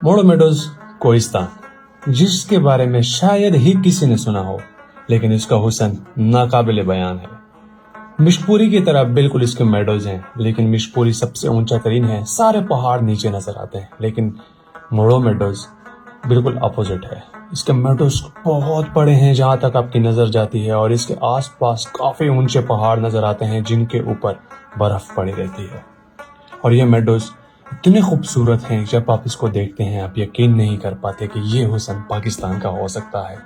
मोड़ो meadows Kohistan, जिसके बारे में शायद ही किसी ने सुना हो, लेकिन इसका हुस्न नाकाबिले बयान है। मिशपुरी की तरह बिल्कुल इसके मेडोज हैं, लेकिन मिशपुरी सबसे ऊंचा तरीन है, सारे पहाड़ नीचे नजर आते हैं। लेकिन मोड़ो मेडोज बिल्कुल अपोजिट है। इसके मेडोज बहुत बड़े हैं जहां तक आपकी नजर जाती है, और इसके आसपास काफी ऊंचे पहाड़ नजर आते हैं जिनके ऊपर बर्फ पड़ी रहती है। और ये मेडोज इतने खूबसूरत हैं, जब आप इसको देखते हैं आप यकीन नहीं कर पाते कि ये हुस्न पाकिस्तान का हो सकता है।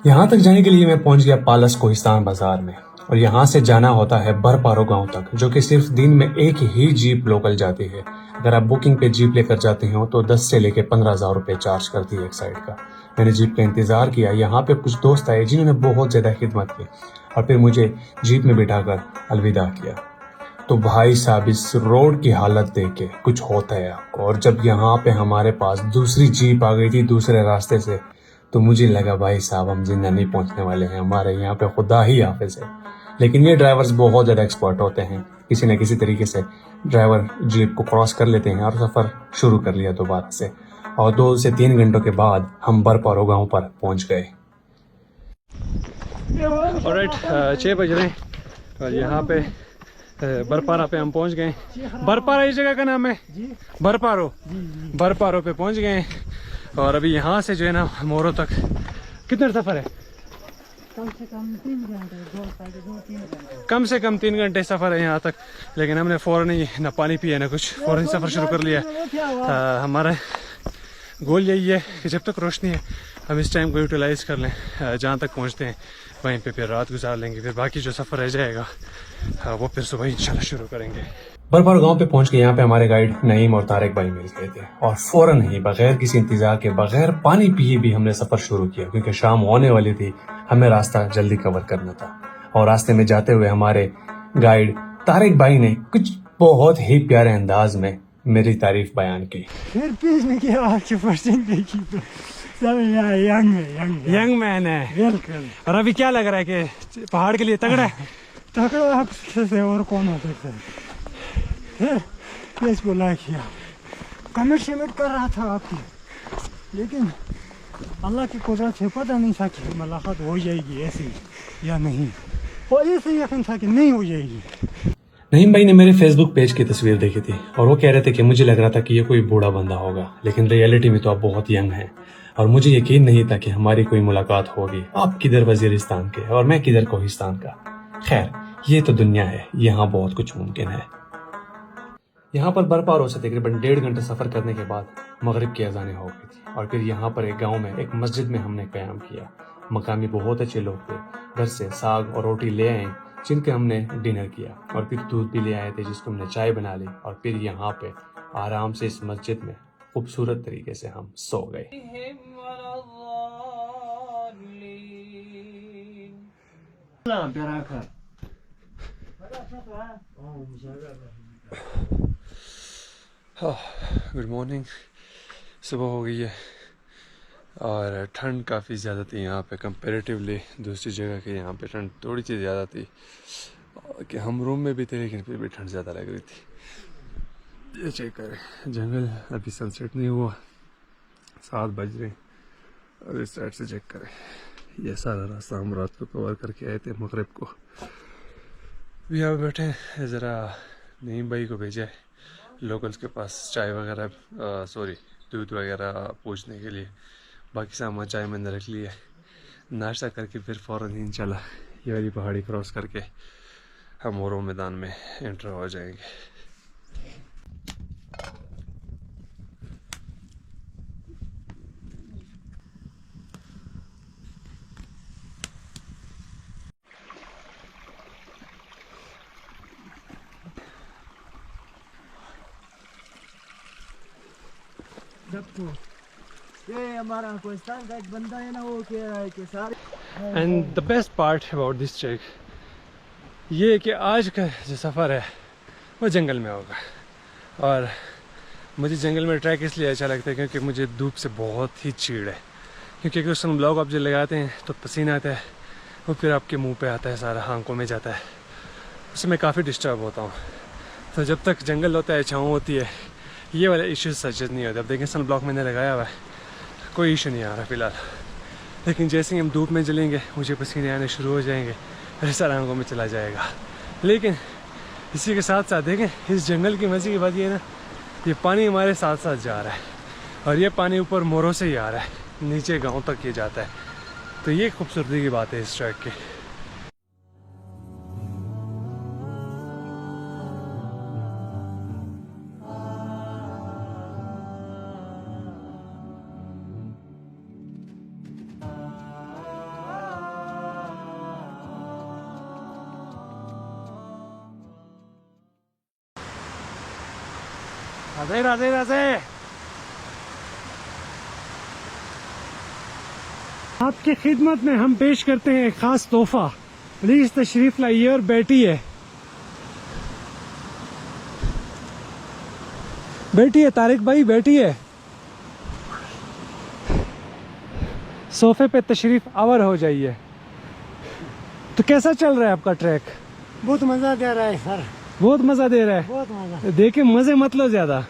यहाँ तक जाने के लिए मैं पहुंच गया पालस कोहिस्तान बाजार में, और यहाँ से जाना होता है बरपारो गांव तक, जो कि सिर्फ दिन में एक ही जीप लोकल जाती है। अगर आप बुकिंग पे जीप लेकर जाते हो तो 10 से लेकर 15,000 रुपए चार्ज करती है एक साइड का। मैंने जीप का इंतजार किया। यहाँ पे कुछ दोस्त आए जिन्होंने बहुत ज्यादा खिदमत की, और फिर मुझे जीप में बिठाकर अलविदा किया। तो भाई साहब, इस रोड की हालत देख के कुछ होता है आपको। और जब यहाँ पे हमारे पास दूसरी जीप आ गई थी दूसरे रास्ते से, तो मुझे लगा भाई साहब हम जिंदा नहीं पहुंचने वाले हैं, हमारे यहाँ पे खुदा ही हाफिज है। लेकिन ये ड्राइवर्स बहुत ज्यादा एक्सपर्ट होते हैं, किसी न किसी तरीके से ड्राइवर जीप को क्रॉस कर लेते हैं और सफर शुरू कर लिया दोबारा से। और 2 से 3 घंटों के बाद हम बरपारो गांव पर पहुंच गए। ऑलराइट, 6 बज रहे हैं और यहाँ पे बरपारा पे हम पहुंच गए। बरपारा इस जगह का नाम है बरपारो। बरपारो पे पहुंच गए और अभी यहाँ से जो है ना मोरो तक कितना सफर है? कम से कम 3 घंटे, 2-3 घंटे। कम से कम 3 घंटे सफर है यहाँ तक। लेकिन हमने फौरन ही ना पानी पिया ना कुछ, फौरन सफर शुरू कर लिया। हमारा गोल यही है कि जब तक रोशनी है हम इस टाइम को यूटिलाइज कर लें। जहाँ तक पहुँचते हैं वहीं पे फिर रात गुजार लेंगे, फिर बाकी जो सफर रह जाएगा वो फिर सुबह इंशाल्लाह शुरू करेंगे। बरपारो गांव पे पहुंच के यहाँ पे हमारे गाइड नईम और तारिक भाई मिल गए थे, और फौरन ही बगैर किसी इंतजार के, बगैर पानी पिए भी हमने सफर शुरू किया, क्योंकि शाम होने वाली थी, हमें रास्ता जल्दी कवर करना था। और रास्ते में जाते हुए हमारे गाइड तारिक भाई ने कुछ बहुत ही प्यारे अंदाज में मेरी तारीफ बयान की। फिर पीछे की आपकी पर्सन देखी तो सब यंग मैन है। बिल्कुल। और अभी क्या लग रहा है कि पहाड़ के लिए तगड़ा है? तकड़ा आपसे से और कौन हो सकता है? फिर इसको लाइक किया, कमिट कर रहा था आपकी, लेकिन अल्लाह की कुदरत से पता नहीं था कि मुलाकात हो जाएगी ऐसी या नहीं, और ऐसे यकीन था कि नहीं हो जाएगी। नईम भाई ने मेरे फेसबुक पेज की तस्वीर देखी थी, और वो कह रहे थे कि मुझे लग रहा था कि ये कोई बूढ़ा बंदा होगा, लेकिन रियलिटी में तो आप बहुत यंग हैं, और मुझे यकीन नहीं था कि हमारी कोई मुलाकात होगी। आप किधर वजीरिस्तान के और मैं किधर कोहिस्तान का। खैर, ये तो दुनिया है, यहाँ बहुत कुछ मुमकिन है। यहाँ पर बरपारो से तकरीबन 1.5 घंटे सफर करने के बाद मगरिब की अजानें हो गई थी, और फिर यहाँ पर एक गांव में एक मस्जिद में हमने क़याम किया। मकामी बहुत अच्छे लोग थे, घर से साग और रोटी ले आए जिनके हमने डिनर किया, और फिर दूध भी ले आए थे जिसको हमने चाय बना ली, और फिर यहाँ पे आराम से इस मस्जिद में खूबसूरत तरीके से हम सो गए। Good morning. सुबह हो गई है और ठंड काफ़ी ज़्यादा थी यहाँ पे कंपैरेटिवली दूसरी जगह के। यहाँ पे ठंड थोड़ी सी ज़्यादा थी कि हम रूम में भी थे, लेकिन फिर भी ठंड ज़्यादा लग रही थी। ये चेक करें, जंगल अभी सनसेट नहीं हुआ, 7 बज रहे, और इस साइड से चेक करें, ये सारा रास्ता हम रात को कवर करके आए थे मगरिब को। भी यहाँ बैठे हैं, ज़रा नईम भाई को भेजा है लोकल्स के पास चाय वगैरह दूध वगैरह पूछने के लिए। बाकी सामान चाय मैंने रख लिया है, नाश्ता करके फिर फ़ौरन ही इंशाल्लाह ये वाली पहाड़ी क्रॉस करके हम मोरो मैदान में एंटर हो जाएंगे। ये हमारा कोहिस्तान का एक बंदा है ना, वो कह रहा है कि सारे। And the best part about this track ये कि आज का जो सफ़र है वो जंगल में होगा। और मुझे जंगल में ट्रैक इसलिए अच्छा लगता है क्योंकि मुझे धूप से बहुत ही चीड़ है, क्योंकि अगर सन ब्लॉक आप जो लगाते हैं तो पसीना आता है, वो फिर आपके मुंह पे आता है, सारा आंखों में जाता है, उससे मैं काफ़ी डिस्टर्ब होता हूँ। तो जब तक जंगल होता है, छाँव होती है, ये वाले इश्यूज सजेस्ट नहीं होते। अब देखें सन ब्लॉक मैंने लगाया हुआ है, कोई इशू नहीं आ रहा फ़िलहाल, लेकिन जैसे ही हम धूप में जलेंगे मुझे पसीने आने शुरू हो जाएंगे, ऐसा आंखों में चला जाएगा। लेकिन इसी के साथ साथ देखें इस जंगल की मज़े की बात ये है ना, ये पानी हमारे साथ साथ जा रहा है और ये पानी ऊपर मोरों से ही आ रहा है, नीचे गांव तक ये जाता है। तो ये खूबसूरती की बात है इस ट्रैक की। राधे राधे राधे। आपकी खिदमत में हम पेश करते हैं एक खास तोहफा। प्लीज तशरीफ लाइए और बैठिए। बैठिए तारिक भाई, बैठिए। सोफे पे तशरीफ आवर हो जाइए। तो कैसा चल रहा है आपका ट्रैक? बहुत मजा दे रहा है सर, बहुत मजा दे रहा है। बहुत मजा। देखिए मजे मत लो ज्यादा।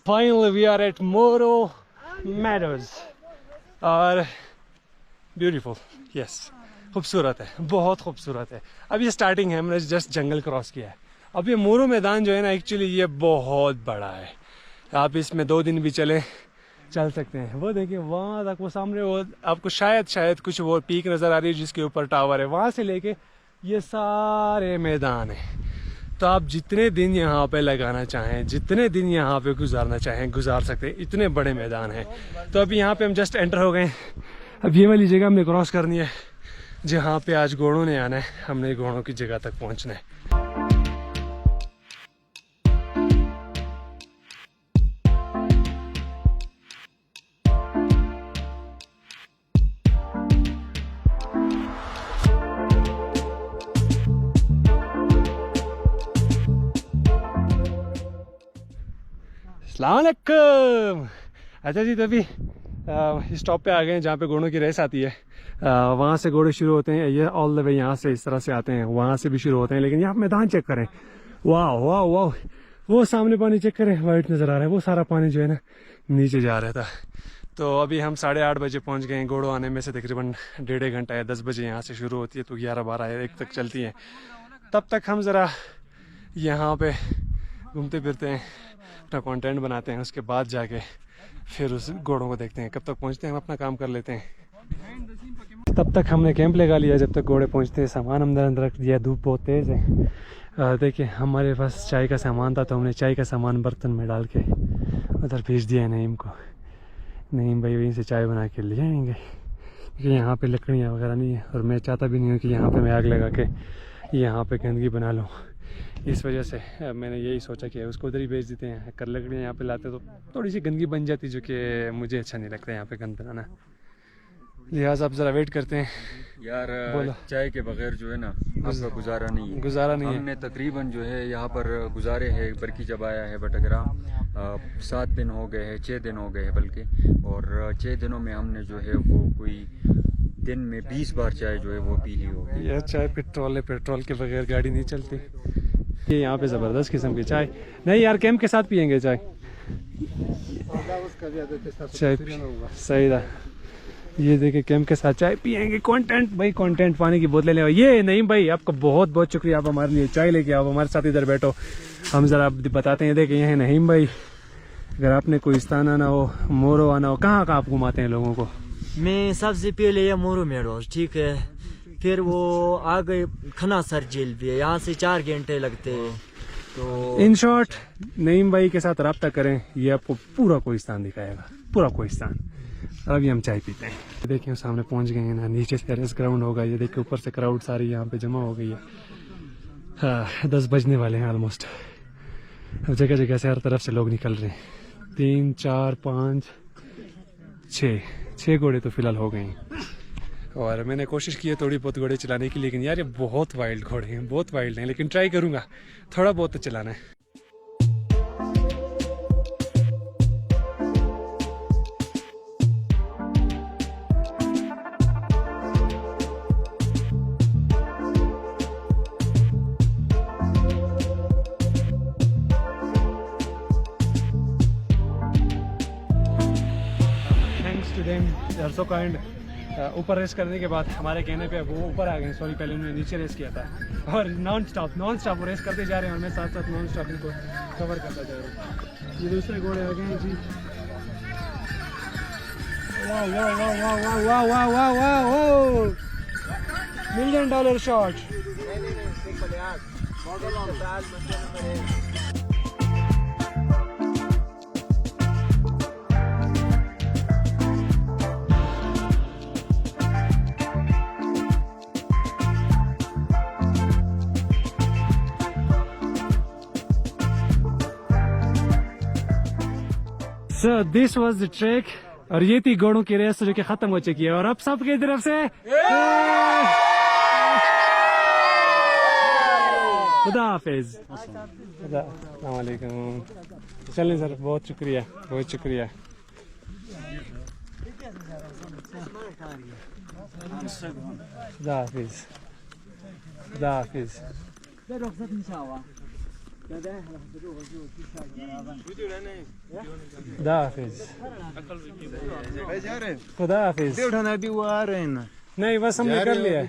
Finally we are at Moro Meadows और ब्यूटीफुल, यस, खूबसूरत है, बहुत खूबसूरत है। अब ये स्टार्टिंग है, हमने जस्ट जंगल क्रॉस किया है। अब ये मोरो मैदान जो है ना, एक्चुअली ये बहुत बड़ा है। आप इसमें 2 दिन भी चल सकते हैं। वो देखिए वहाँ तक, वो सामने वो आपको शायद कुछ वो पीक नज़र आ रही है जिसके ऊपर टावर है, वहाँ से लेके ये सारे मैदान है। तो आप जितने दिन यहाँ पे लगाना चाहें, जितने दिन यहाँ पे गुजारना चाहें गुजार सकते हैं, इतने बड़े मैदान हैं। तो अभी यहाँ पे हम जस्ट एंटर हो गए। अब ये वाली जगह हमने क्रॉस करनी है जहाँ पे आज घोड़ों ने आना है, हमने घोड़ों की जगह तक पहुँचना है। अस्सलामुअलैकुम। अच्छा जी, तो अभी स्टॉप पे आ गए हैं जहाँ पे घोड़ों की रेस आती है। वहाँ से घोड़े शुरू होते हैं, ये ऑल द वे यहाँ से इस तरह से आते हैं, वहाँ से भी शुरू होते हैं। लेकिन यहाँ मैदान चेक करें, वाह वाह वाह, वो सामने पानी चेक करें, वाइट नज़र आ रहा है। वो सारा पानी जो है ना नीचे जा रहा था। तो अभी हम 8:30 बजे पहुँच गए हैं। घोड़ों आने में से तकरीबन 1.5 घंटा है। 10 बजे यहाँ से शुरू होती है तो 11, 12, 1 तक चलती हैं। तब तक हम ज़रा यहाँ पे घूमते फिरते हैं, अपना कंटेंट बनाते हैं, उसके बाद जाके फिर उस घोड़ों को देखते हैं। कब तक पहुंचते हैं हम अपना काम कर लेते हैं। तब तक हमने कैंप लगा लिया, जब तक घोड़े पहुंचते हैं। सामान अंदर रख दिया, धूप बहुत तेज़ है। देखिए हमारे पास चाय का सामान था, तो हमने चाय का सामान बर्तन में डाल के उधर भेज दिया है नईम को। नईम भाई वहीं से चाय बना के ले आएंगे, क्योंकि यहाँ पे लकड़ियाँ वगैरह नहीं है और मैं चाहता भी नहीं हूँ कि यहाँ पे मैं आग लगा के यहाँ पे गंदगी बना लूँ। इस वजह से मैंने यही सोचा कि उसको उधर ही भेज देते हैं। कर लकड़ियाँ यहाँ पे लाते तो थोड़ी सी गंदगी बन जाती, जो कि मुझे अच्छा नहीं लगता यहाँ पे गंद बनाना। लिहाजा आप ज़रा वेट करते हैं यार। बोलो। चाय के बगैर जो है ना आपका गुजारा नहीं है। गुजारा नहीं है। हमने तकरीबन जो है यहाँ पर गुजारे हैं, बल्कि जब आया है बटगरा 7 दिन हो गए हैं, 6 दिन हो गए हैं बल्कि। और 6 दिनों में हमने जो है वो कोई दिन में 20 बार चाय जो है वो पी ली होगी। यह चाय पेट्रोल है, पेट्रोल के बगैर गाड़ी नहीं चलती। ये यहाँ पे ज़बरदस्त किस्म की चाय नहीं यार, कैंप के साथ पियेंगे चाय। सही था। ये देखिए कैंप के साथ चाय पियेंगे। कंटेंट भाई, कंटेंट, पानी की बोतलें ले। ये नहीं भाई, आपका बहुत बहुत शुक्रिया, आप हमारे लिए चाय लेके आओ, हमारे साथ इधर बैठो, हम ज़रा बताते हैं। देखिए ये है नईम भाई, अगर आपने कोहिस्तान आना हो, मोरो आना हो, कहाँ कहाँ आप घुमाते हैं लोगों को? मैं सबसे पहले ये मोरो मेडोज, ठीक है, फिर वो आ गए खनासर जेल भी है, यहाँ से 4 घंटे लगते हैं। तो इन शॉर्ट नईम भाई के साथ रब्ता करें, ये आपको पूरा कोहिस्तान दिखाएगा, पूरा कोहिस्तान। अभी हम चाय पीते हैं। देखिए सामने पहुंच गए हैं ना, नीचे से टेरेस ग्राउंड होगा। ये देखिए ऊपर से क्राउड सारी यहाँ पे जमा हो गई है। हाँ 10 बजने वाले हैं ऑलमोस्ट। अब जगह जगह से हर तरफ से लोग निकल रहे हैं। 3, 4, 5, 6 घोड़े तो फिलहाल हो गए हैं। और मैंने कोशिश की है थोड़ी बहुत घोड़े चलाने की, लेकिन यार ये बहुत वाइल्ड घोड़े हैं, बहुत वाइल्ड हैं। लेकिन ट्राई करूँगा, थोड़ा बहुत तो चलाना है। यार सो काइंड ऊपर रेस करने के बाद हमारे कहने पे वो ऊपर आ गए, सॉरी पहले उन्होंने नीचे रेस किया था, और नॉन स्टॉप वो रेस करते जा रहे हैं और मैं साथ साथ नॉन स्टॉप इनको कवर करता जा रहा हूँ। ये दूसरे घोड़े आ गए हैं जी। वाह वाह वाह वाह वाह वाह वाह वाह वाह, $1 million shot. So this was the track, और ये थी घोड़ों की रेस जो कि खत्म हो चुकी है, और अब सबकी तरफ से खुदा हाफिज। अस्सलाम वालेकुम। चलें सर, बहुत शुक्रिया, बहुत शुक्रिया। खुदा हाफिज, खुदा हाफिज। खुदा हाफिज, खुदा हाफिज। नहीं बस हमने कर लिया,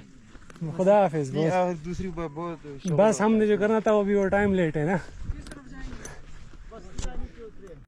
खुदा हाफिज। दूसरी बस हमने जो करना था वो भी वो टाइम लेट है ना।